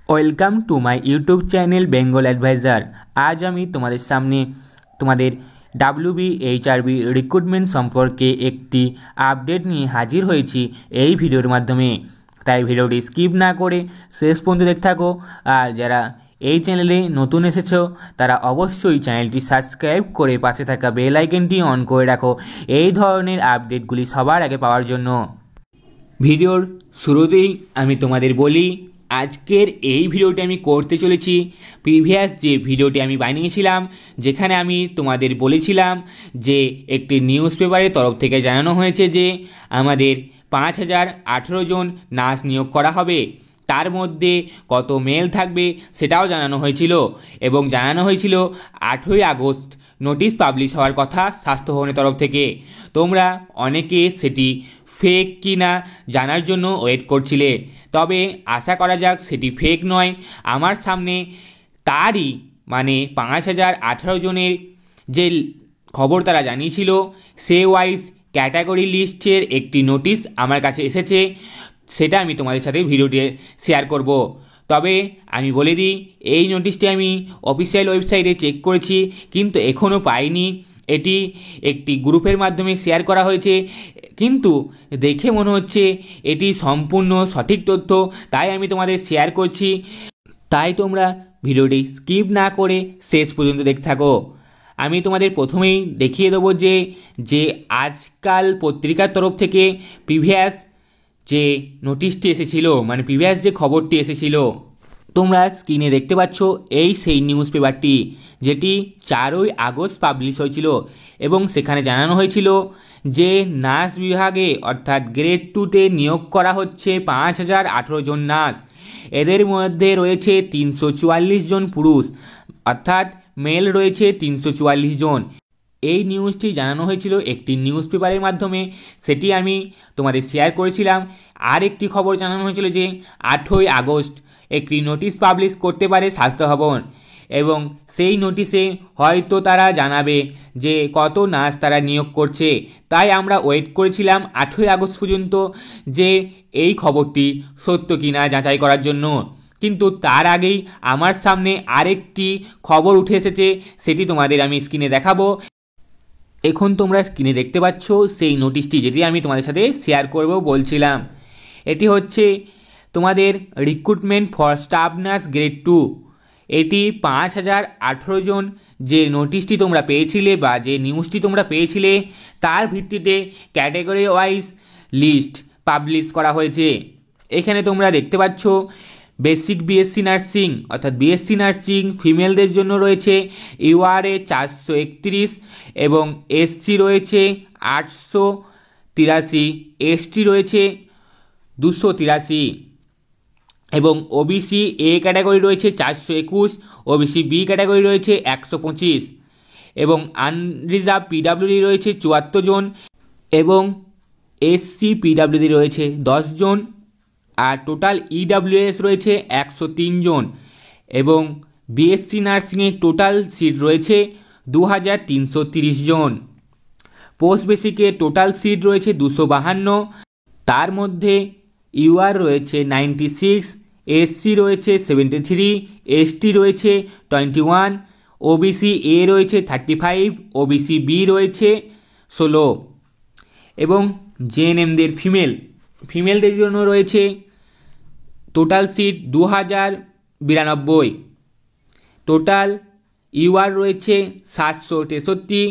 Welcome to my YouTube channel Bengal adviser. আজ আমি তোমাদের সামনে তোমাদের WBHRB রিক্রুটমেন্ট সম্পর্কে একটি আপডেট নিয়ে হাজির হয়েছি এই ভিডিওর মাধ্যমে। তাই ভিডিওটি স্কিপ না করে শেষ পর্যন্ত দেখতে থাকো। আর যারা এই চ্যানেলে নতুন এসেছো তারা অবশ্যই চ্যানেলটি সাবস্ক্রাইব করে পাশে থাকা বেল আইকনটি অন করে রাখো এই ধরনের আপডেটগুলি সবার আগে পাওয়ার জন্য। ভিডিওর শুরুতেই আমি তোমাদের বলি, আজকের এই ভিডিওটি আমি করতে চলেছি প্রিভিয়াস যে ভিডিওটি আমি বানিয়েছিলাম, যেখানে আমি তোমাদের বলেছিলাম যে একটি নিউজ পেপারের তরফ থেকে জানানো হয়েছে যে আমাদের 5018 জন নার্স নিয়োগ করা হবে। তার মধ্যে কত মেল থাকবে সেটাও জানানো হয়েছিল এবং জানানো হয়েছিল 8ই আগস্ট নোটিশ পাবলিশ হওয়ার কথা স্বাস্থ্য ভবনের তরফ থেকে। তোমরা অনেকে সেটি ফেক কি না জানার জন্য ওয়েট করছিলে, তবে আশা করা যাক সেটি ফেক নয়। আমার সামনে তারই মানে 5018 জনের যে খবর তারা জানিয়েছিল সে ওয়াইজ ক্যাটাগরি লিস্টের একটি নোটিশ আমার কাছে এসেছে, সেটা আমি তোমাদের সাথে ভিডিওটি শেয়ার করব। তবে আমি বলে দিই, এই নোটিশটি আমি অফিসিয়াল ওয়েবসাইটে চেক করেছি কিন্তু এখনও পাইনি। এটি একটি গ্রুপের মাধ্যমে শেয়ার করা হয়েছে, কিন্তু দেখে মনে হচ্ছে এটি সম্পূর্ণ সঠিক তথ্য, তাই আমি তোমাদের শেয়ার করছি। তাই তোমরা ভিডিওটি স্কিপ না করে শেষ পর্যন্ত দেখতে থাকো। আমি তোমাদের প্রথমেই দেখিয়ে দেবো যে আজকাল পত্রিকার তরফ থেকে প্রিভিয়াস যে নোটিশটি এসেছিল, মানে প্রিভিয়াস যে খবরটি এসেছিল, তোমরা স্ক্রিনে দেখতে পাচ্ছ এই সেই নিউজ পেপারটি যেটি 4ই আগস্ট পাবলিশ হয়েছিল এবং সেখানে জানানো হয়েছিল যে নার্স বিভাগে অর্থাৎ গ্রেড 2তে নিয়োগ করা হচ্ছে 5018 জন নার্স। এদের মধ্যে রয়েছে 344 জন পুরুষ, অর্থাৎ মেল রয়েছে 344 জন। এই নিউজটি জানানো হয়েছিল একটি নিউজ পেপারের মাধ্যমে, সেটি আমি তোমাদের শেয়ার করেছিলাম। আর একটি খবর জানানো হয়েছিল যে 8ই আগস্ট একটি নোটিশ পাবলিশ করতে পারে স্বাস্থ্য ভবন এবং সেই নোটিশে হয়তো তারা জানাবে যে কত নার্স তারা নিয়োগ করছে। তাই আমরা ওয়েট করেছিলাম 8ই আগস্ট পর্যন্ত যে এই খবরটি সত্য কিনা যাচাই করার জন্য। কিন্তু তার আগেই আমার সামনে আরেকটি খবর উঠে এসেছে, সেটি তোমাদের আমি স্ক্রিনে দেখাবো। এখন তোমরা স্ক্রিনে দেখতে পাচ্ছ সেই নোটিশটি যেটি আমি তোমাদের সাথে শেয়ার করব বলছিলাম। এটি হচ্ছে তোমাদের recruitment for staff nurse grade 2। এটি 5018 জন যে নোটিশটি তোমরা পেয়েছিলে বা যে নিউজটি তোমরা পেয়েছিলে তার ভিত্তিতে ক্যাটাগরি ওয়াইজ লিস্ট পাবলিশ করা হয়েছে। এখানে তোমরা দেখতে পাচ্ছ বেসিক বিএসসি নার্সিং অর্থাৎ বিএসসি নার্সিং ফিমেলদের জন্য রয়েছে ইউআরএ 431 এবং এসসি রয়েছে 883, এসটি রয়েছে 283 এবং ওবিসি এ ক্যাটাগরি রয়েছে 421, ওবিসি বি ক্যাটাগরি রয়েছে 125 এবং আনরিজার্ভ পিডাব্লিউডি রয়েছে 74 জন এবং এসসি পিডাব্লিউডি রয়েছে 10 জন আর টোটাল ইডাব্লিউএস রয়েছে 103 জন এবং বিএসসি নার্সিংয়ে টোটাল সিট রয়েছে 2330 জন। পোস্ট বেসিকে টোটাল সিট রয়েছে 252, তার মধ্যে ইউআর রয়েছে 96, এসসি রয়েছে 73, এসটি রয়েছে 21, ওবিসি এ রয়েছে 35, ওবিসি বি রয়েছে 16 এবং জেএনএমদের ফিমেলদের জন্য রয়েছে টোটাল সিট 2092। টোটাল ইউআর রয়েছে 763,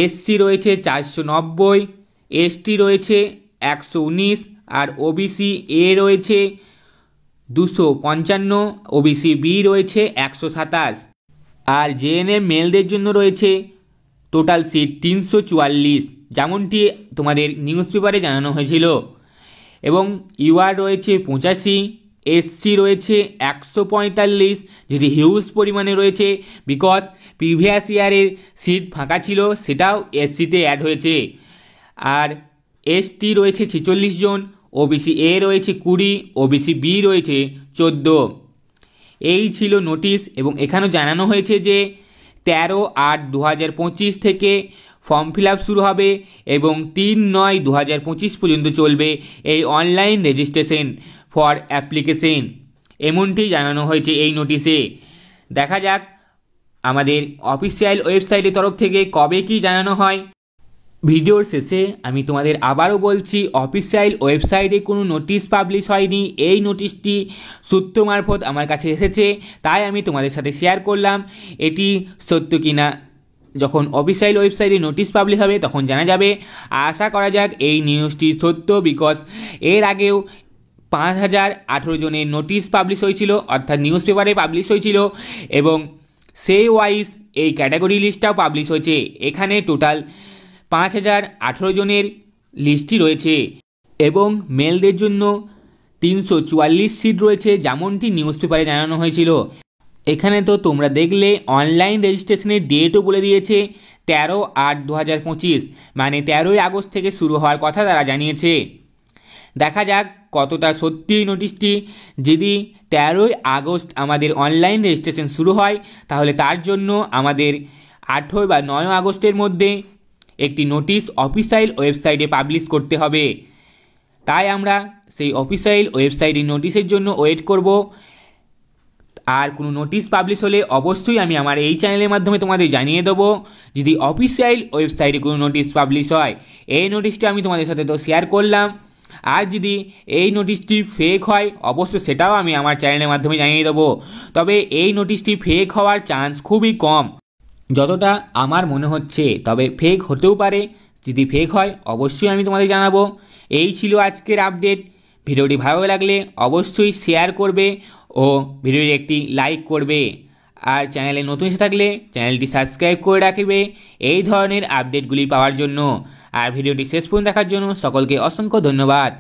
এসসি রয়েছে 490, এসটি রয়েছে 119 আর ওবিসি এ রয়েছে 255, ওবিসি বি রয়েছে 127 আর জেএনএম মেলদের জন্য রয়েছে টোটাল সিট 344, যেমনটি তোমাদের নিউজ পেপারে জানানো হয়েছিল এবং ইউআর রয়েছে 85, এসসি রয়েছে 145, যেটি হিউজ পরিমাণে রয়েছে বিকজ প্রিভিয়াস ইয়ারের সিট ফাঁকা ছিল সেটাও এসসিতে অ্যাড হয়েছে আর এসটি রয়েছে 46 জন, ওবিসি এ রয়েছে 20, ওবিসি বি রয়েছে 14। এই ছিল নোটিশ এবং এখানেও জানানো হয়েছে যে 13/8/2025 থেকে ফর্ম ফিল আপ শুরু হবে এবং 3/9/2025 পর্যন্ত চলবে এই অনলাইন রেজিস্ট্রেশন ফর অ্যাপ্লিকেশন। এমনটি জানানো হয়েছে এই নোটিশে। দেখা যাক আমাদের অফিসিয়াল ওয়েবসাইটের তরফ থেকে কবে কি জানানো হয়। ভিডিওর শেষে আমি তোমাদের আবারও বলছি, অফিসিয়াল ওয়েবসাইটে কোনো নোটিশ পাবলিশ হয়নি। এই নোটিশটি সূত্র মারফত আমার কাছে এসেছে, তাই আমি তোমাদের সাথে শেয়ার করলাম এটি সত্য কিনা। যখন অফিসিয়াল ওয়েবসাইটে নোটিশ পাবলিশ হবে তখন জানা যাবে। আশা করা যাক এই নিউজটি সত্য, বিকজ এর আগেও 5018 জনের নোটিশ পাবলিশ হয়েছিল, অর্থাৎ নিউজ পেপারে পাবলিশ হয়েছিল, এবং সেই ওয়াইজ এই ক্যাটাগরি লিস্টটাও পাবলিশ হয়েছে। এখানে টোটাল 5018 জনের লিস্টই রয়েছে এবং মেলদের জন্য 344 সিট রয়েছে, যেমনটি নিউজ পেপারে জানানো হয়েছিল। এখানে তো তোমরা দেখলে অনলাইন রেজিস্ট্রেশনের ডেটও বলে দিয়েছে 13/8/2025, মানে 13ই আগস্ট থেকে শুরু হওয়ার কথা তারা জানিয়েছে। দেখা যাক কতটা সত্যি নোটিশটি। যদি 13ই আগস্ট আমাদের অনলাইন রেজিস্ট্রেশন শুরু হয়, তাহলে তার জন্য আমাদের 8 বা 9 আগস্টের মধ্যে একটি নোটিশ অফিসিয়াল ওয়েবসাইটে পাবলিশ করতে হবে। তাই আমরা সেই অফিসিয়াল ওয়েবসাইটের নোটিশের জন্য ওয়েট করব। আর কোনো নোটিশ পাবলিশ হলে অবশ্যই আমি আমার এই চ্যানেলের মাধ্যমে তোমাদের জানিয়ে দেবো। যদি অফিসিয়াল ওয়েবসাইটে কোনো নোটিশ পাবলিশ হয়, এই নোটিশটা আমি তোমাদের সাথে তো শেয়ার করলাম। আর যদি এই নোটিশটি ফেক হয়, অবশ্যই সেটাও আমি আমার চ্যানেলের মাধ্যমে জানিয়ে দেবো। তবে এই নোটিশটি ফেক হওয়ার চান্স খুবই কম, যতটা আমার মনে হচ্ছে। তবে ফেক হতেও পারে। যদি ফেক হয় অবশ্যই আমি তোমাদের জানাবো। এই ছিল আজকের আপডেট। ভিডিওটি ভালো লাগলে অবশ্যই শেয়ার করবে ও ভিডিওটি একটি লাইক করবে। আর চ্যানেলে নতুন এসে থাকলে চ্যানেলটি সাবস্ক্রাইব করে রাখবে এই ধরনের আপডেটগুলি পাওয়ার জন্য। আর ভিডিওটি শেষ পর্যন্ত দেখার জন্য সকলকে অসংখ্য ধন্যবাদ।